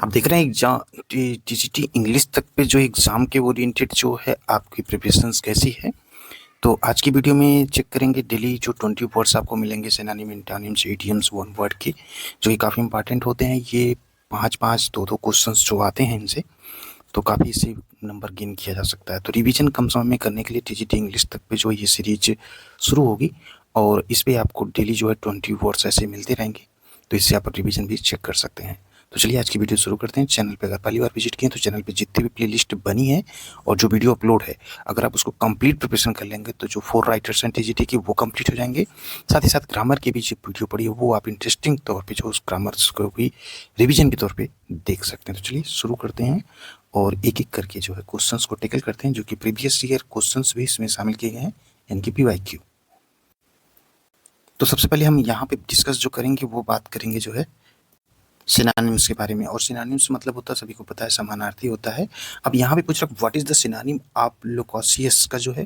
आप देख रहे हैं एग्जाम टीजीटी इंग्लिश तक पे जो एग्ज़ाम के ओरिएंटेड जो है आपकी प्रिपरेशंस कैसी है। तो आज की वीडियो में चेक करेंगे डेली जो 20 वर्ड्स आपको मिलेंगे synonym, antonyms, idioms, one word के, जो कि काफ़ी इंपॉर्टेंट होते हैं। ये 5-5, 2-2 क्वेश्चंस जो आते हैं इनसे, तो काफ़ी इसी नंबर गेन किया जा सकता है। तो रिवीजन कम समय में करने के लिए टीजीटी इंग्लिश तक पे जो ये सीरीज शुरू होगी और इस पे आपको डेली जो है 20 वर्ड्स ऐसे मिलते रहेंगे। तो इससे आप रिवीजन भी चेक कर सकते हैं। तो चलिए आज की वीडियो शुरू करते हैं। चैनल पे अगर पहली बार विजिट किए तो चैनल पे जितनी भी प्लेलिस्ट बनी है और जो वीडियो अपलोड है, अगर आप उसको कंप्लीट प्रिपरेशन कर लेंगे तो जो 4 राइटर्स हैं टीजीटी की वो कंप्लीट हो जाएंगे। साथ ही साथ ग्रामर की भी जो वीडियो पड़ी है वो आप इंटरेस्टिंग तौर पे जो उस ग्रामर को भी रिवीजन के तौर पे देख सकते हैं। तो चलिए शुरू करते हैं और एक एक करके जो है क्वेश्चंस को टैकल करते हैं, जो कि प्रीवियस ईयर क्वेश्चंस भी इसमें शामिल किए गए हैं, यानी कि पीवाईक्यू। तो सबसे पहले हम यहाँ पे डिस्कस जो करेंगे वो बात करेंगे जो है सिनोनिम्स के बारे में। और सिनोनिम्स मतलब होता है, सभी को पता है, समानार्थी होता है। अब यहाँ पे पूछ रहा what is the synonym of loquacious का जो है,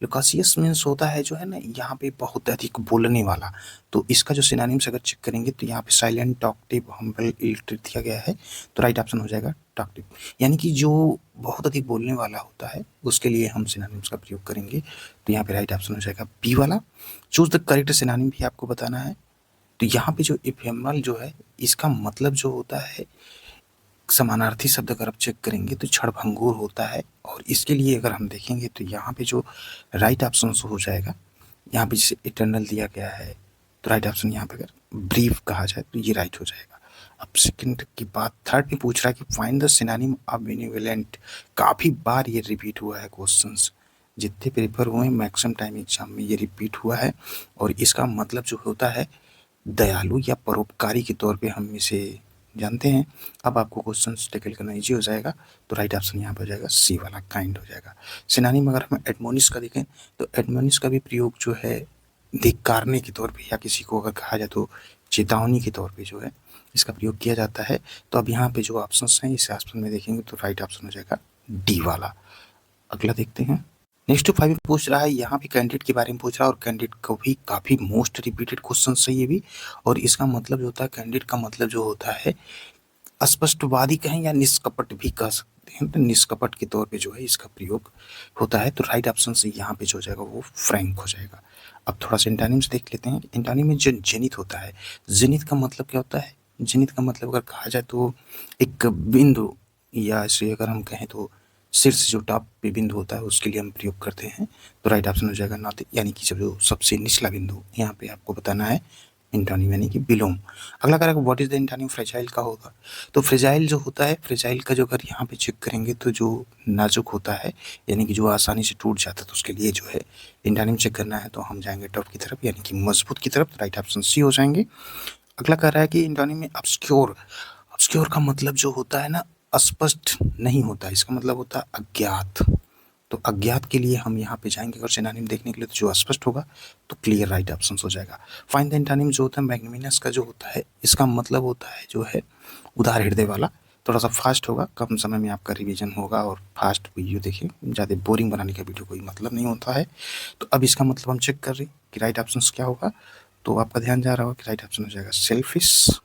लोकासियस मीन्स होता है जो है ना यहाँ पे बहुत अधिक बोलने वाला। तो इसका जो सिनोनिम्स अगर चेक करेंगे तो यहाँ पे साइलेंट, टॉकटिव, हम्बल, इलिटरेट दिया गया है। तो राइट ऑप्शन हो जाएगा टॉकटिव, यानी कि जो बहुत अधिक बोलने वाला होता है उसके लिए हम सिनोनिम्स का प्रयोग करेंगे। तो यहाँ पे राइट ऑप्शन हो जाएगा बी वाला। चूज द करेक्ट सिनोनिम भी आपको बताना है। तो यहाँ पे जो इफेमरल जो है इसका मतलब जो होता है, समानार्थी शब्द अगर आप चेक करेंगे तो क्षणभंगुर होता है। और इसके लिए अगर हम देखेंगे तो यहाँ पे जो राइट ऑप्शन हो जाएगा, यहाँ पे जैसे इटर्नल दिया गया है तो राइट ऑप्शन यहाँ पे अगर ब्रीफ कहा जाए तो ये राइट हो जाएगा। अब सेकंड की बात, थर्ड में पूछ रहा है कि find the synonym of benevolent. काफ़ी बार ये रिपीट हुआ है क्वेश्चंस, जितने पेपर हुए मैक्सिमम टाइम एग्जाम में ये रिपीट हुआ है। और इसका मतलब जो होता है दयालु या परोपकारी के तौर पे हम इसे जानते हैं। अब आपको क्वेश्चन टैकल करना ईजी हो जाएगा। तो राइट ऑप्शन यहाँ पर हो जाएगा सी वाला, काइंड हो जाएगा। सिनोनिम अगर हम एडमोनिश का देखें तो एडमोनिश का भी प्रयोग जो है धिक्कारने के तौर पे या किसी को अगर कहा जाए तो चेतावनी के तौर पे जो है इसका प्रयोग किया जाता है। तो अब यहाँ पे जो ऑप्शन हैं इस ऑप्शन में देखेंगे तो राइट ऑप्शन हो जाएगा डी वाला। अगला देखते हैं। नेक्स्ट 5 में पूछ रहा है, यहाँ भी कैंडिडेट के बारे में पूछ रहा है और कैंडिडेट को भी काफ़ी मोस्ट रिपीटेड क्वेश्चन है ये भी। और इसका मतलब जो होता है, कैंडिडेट का मतलब जो होता है स्पष्टवादी कहें या निष्कपट भी कह सकते हैं। तो निष्कपट के तौर पे जो है इसका प्रयोग होता है। तो राइट ऑप्शन से यहाँ पे जो हो जाएगा वो फ्रैंक हो जाएगा। अब थोड़ा सा एंटोनिम्स देख लेते हैं। एंटोनिम में जो जेनिथ होता है, जेनिथ का मतलब क्या होता है? जेनिथ का मतलब अगर कहा जाए तो एक बिंदु, या ऐसे अगर हम कहें तो शीर्ष जो टॉप पे बिंदु होता है उसके लिए हम प्रयोग करते हैं। तो राइट ऑप्शन हो जाएगा नॉर्थ, यानी कि जब जो सबसे निचला बिंदु यहाँ पे आपको बताना है एंटोनिम, यानी कि बिलोम। अगला करेगा what is the antonym fragile का होगा। तो फ्रेजाइल जो होता है, फ्रेजाइल का जो अगर यहाँ पे चेक करेंगे तो जो नाजुक होता है, यानी कि जो आसानी से टूट जाता है, तो उसके लिए जो है एंटोनिम चेक करना है। तो हम जाएंगे टॉप की तरफ, यानी कि मजबूत की तरफ। राइट ऑप्शन सी हो जाएंगे। अगला कह रहा है कि एंटोनिम में ऑब्सक्योर, ऑब्सक्योर का मतलब जो होता है ना, स्पष्ट नहीं होता, इसका मतलब होता है अज्ञात। तो अज्ञात के लिए हम यहाँ पे जाएंगे अगर सिनोनिम देखने के लिए, तो जो अस्पष्ट होगा तो क्लियर राइट ऑप्शन हो जाएगा। फाइंड द एंटोनिम जो होता है मैग्नानिमस का जो होता है, इसका मतलब होता है जो है उदार हृदय वाला। थोड़ा सा फास्ट होगा, कम समय में आपका रिवीजन होगा। और फास्ट वीडियो देखिए, ज़्यादा बोरिंग बनाने का वीडियो कोई मतलब नहीं होता है। तो अब इसका मतलब हम चेक कर रहे हैं कि राइट ऑप्शन क्या होगा। तो आपका ध्यान जा रहा होगा कि राइट ऑप्शन हो जाएगा सेल्फिश।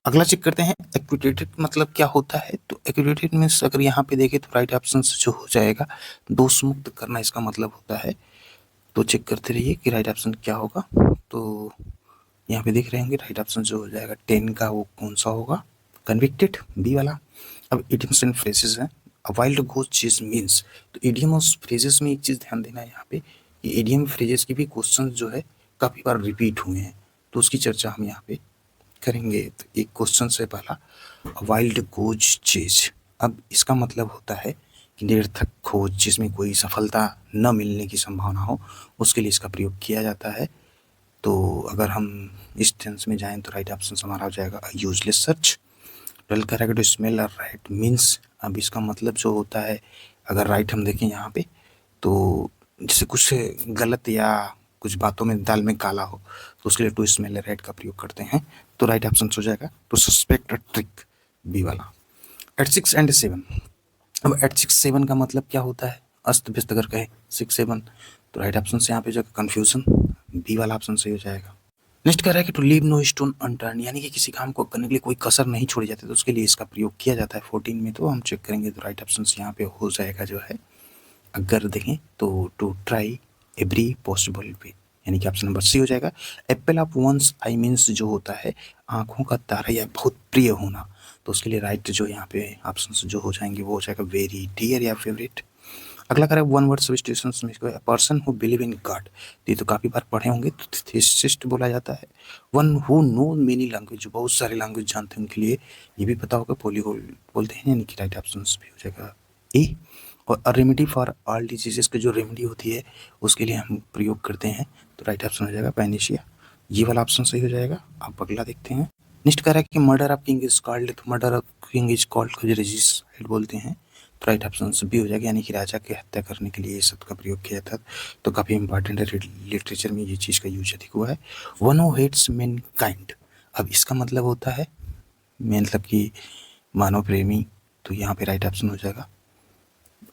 अगला चेक करते हैं एक्विटेटेड मतलब क्या होता है। तो एक्विटेटेड मीन्स अगर यहाँ पे देखें तो राइट ऑप्शन जो हो जाएगा दोष मुक्त करना, इसका मतलब होता है। तो चेक करते रहिए कि राइट ऑप्शन क्या होगा। तो यहाँ पे देख रहे होंगे राइट ऑप्शन जो हो जाएगा 10 का वो कौन सा होगा, कन्विक्टेड, बी वाला। अब इडियम्स एंड फ्रेजेस हैं। अ वाइल्ड गोस्ट चीज मीन्स, तो इडियम और फ्रेजेस में एक चीज़ ध्यान देना है यहाँ पे कि इडियम फ्रेजेस की भी क्वेश्चन जो है काफ़ी बार रिपीट हुए हैं, तो उसकी चर्चा हम यहाँ पे करेंगे। तो एक क्वेश्चन से पहला, वाइल्ड गोज चेज। अब इसका मतलब होता है कि निरर्थक खोज जिसमें कोई सफलता न मिलने की संभावना हो, उसके लिए इसका प्रयोग किया जाता है। तो अगर हम इस टेंस में जाएं तो राइट ऑप्शन हमारा हो जाएगा यूजलेस सर्च। डल करेगा टू स्मेल और राइट मीन्स, अब इसका मतलब जो होता है, अगर राइट हम देखें यहाँ पे तो जैसे कुछ गलत या कुछ बातों में दाल में काला हो, तो उसके लिए टू स्मेल रेड का प्रयोग करते हैं। तो राइट ऑप्शन हो जाएगा to suspect a trick, B वाला। एट 6 एंड 7, अब एट 6 7 का मतलब क्या होता है, अस्त व्यस्त अगर कहे 6 7, तो राइट ऑप्शन से यहाँ पे जो कन्फ्यूजन, बी वाला ऑप्शन सही हो जाएगा। नेक्स्ट कह रहा है कि to leave no stone unturn, यानी कि किसी काम को करने के लिए कोई कसर नहीं छोड़ी जाती, तो उसके लिए इसका प्रयोग किया जाता है 14 में। तो हम चेक करेंगे तो राइट ऑप्शन यहाँ पे हो जाएगा जो है, अगर देखें तो to try every possible way, यानी कि ऑप्शन नंबर सी हो जाएगा। Apple of one's eye means जो होता है आंखों का तारा या बहुत प्रिय होना, तो उसके लिए राइट जो यहाँ पे ऑप्शन जो हो जाएंगे वो हो जाएगा वेरी डियर या फेवरेट। अगला करें वन वर्ड सब्स्टिट्यूशन में person who believe in God, तो ये तो काफ़ी बार पढ़े होंगे, तो थीसिस्ट बोला जाता है। One who know many language, जो बहुत सारे लैंग्वेज जानते हैं उनके लिए ये भी पता होगा, पोलीगोल बोलते हैं, यानी कि राइट ऑप्शन भी हो जाएगा ए। और रेमेडी फॉर ऑल डिजीजेस की जो रेमेडी होती है उसके लिए हम प्रयोग करते हैं, तो राइट ऑप्शन हो जाएगा पैनिशिया, ये वाला ऑप्शन सही हो जाएगा। अब अगला देखते हैं। नेक्स्ट कह रहा है कि murder of king is called, तो murder of king is called को जो रजिसाइड बोलते हैं, तो राइट ऑप्शन भी हो जाएगा, यानी कि राजा की हत्या करने के लिए ये शब्द का प्रयोग किया था, तो काफ़ी इंपॉर्टेंट है, लिटरेचर में ये चीज़ का यूज अधिक हुआ है। One who hates mankind, अब इसका मतलब होता है मतलब कि मानव प्रेमी, तो यहाँ पे राइट ऑप्शन हो जाएगा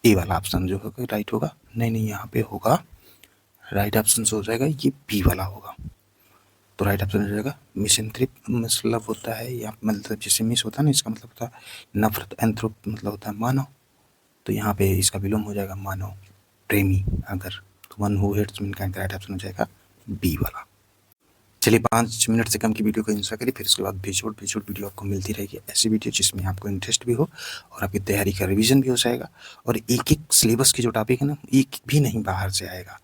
ए वाला ऑप्शन जो होगा राइट होगा। नहीं यहाँ पे होगा राइट ऑप्शन हो जाएगा ये बी वाला होगा, तो राइट ऑप्शन हो जाएगा मिसएंथ्रोप, मतलब होता है या मतलब जैसे मिस होता है ना, इसका मतलब होता है नफरत, एंथ्रोप मतलब होता है मानव, तो यहाँ पे इसका विलोम हो जाएगा मानव प्रेमी। अगर तो वन हु हेट्स मैनकाइंड का राइट ऑप्शन हो जाएगा बी वाला। चलिए 5 मिनट से कम की वीडियो को एंजॉय करिए, फिर उसके बाद बेजोड़ वीडियो आपको मिलती रहेगी, ऐसी वीडियो जिसमें आपको इंटरेस्ट भी हो और आपकी तैयारी का रिवीजन भी हो जाएगा, और एक एक सिलेबस की जो टॉपिक है ना एक भी नहीं बाहर से आएगा,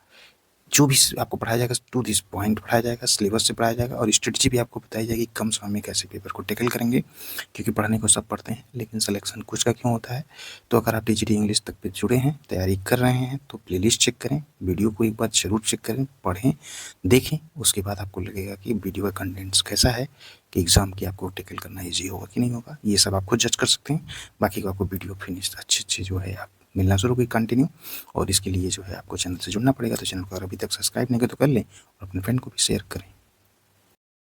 जो भी आपको पढ़ाया जाएगा टू दिस पॉइंट पढ़ाया जाएगा, सिलेबस से पढ़ाया जाएगा, और स्ट्रेटजी भी आपको बताई जाएगी कम समय में कैसे पेपर को टैकल करेंगे, क्योंकि पढ़ने को सब पढ़ते हैं लेकिन सिलेक्शन कुछ का क्यों होता है। तो अगर आप टीजीटी इंग्लिश तक पे जुड़े हैं, तैयारी कर रहे हैं, तो प्लेलिस्ट चेक करें, वीडियो को एक बार जरूर चेक करें, पढ़ें, देखें, उसके बाद आपको लगेगा कि वीडियो का कंटेंट्स कैसा है, कि एग्ज़ाम की आपको टैकल करना ईजी होगा कि नहीं होगा, ये सब आप खुद जज कर सकते हैं। बाकी को आपको वीडियो फिनिश अच्छे जो है आप मिलना शुरू हुई कंटिन्यू, और इसके लिए जो है आपको चैनल से जुड़ना पड़ेगा, तो चैनल को अगर अभी तक सब्सक्राइब नहीं किया तो कर लें और अपने फ्रेंड को भी शेयर करें।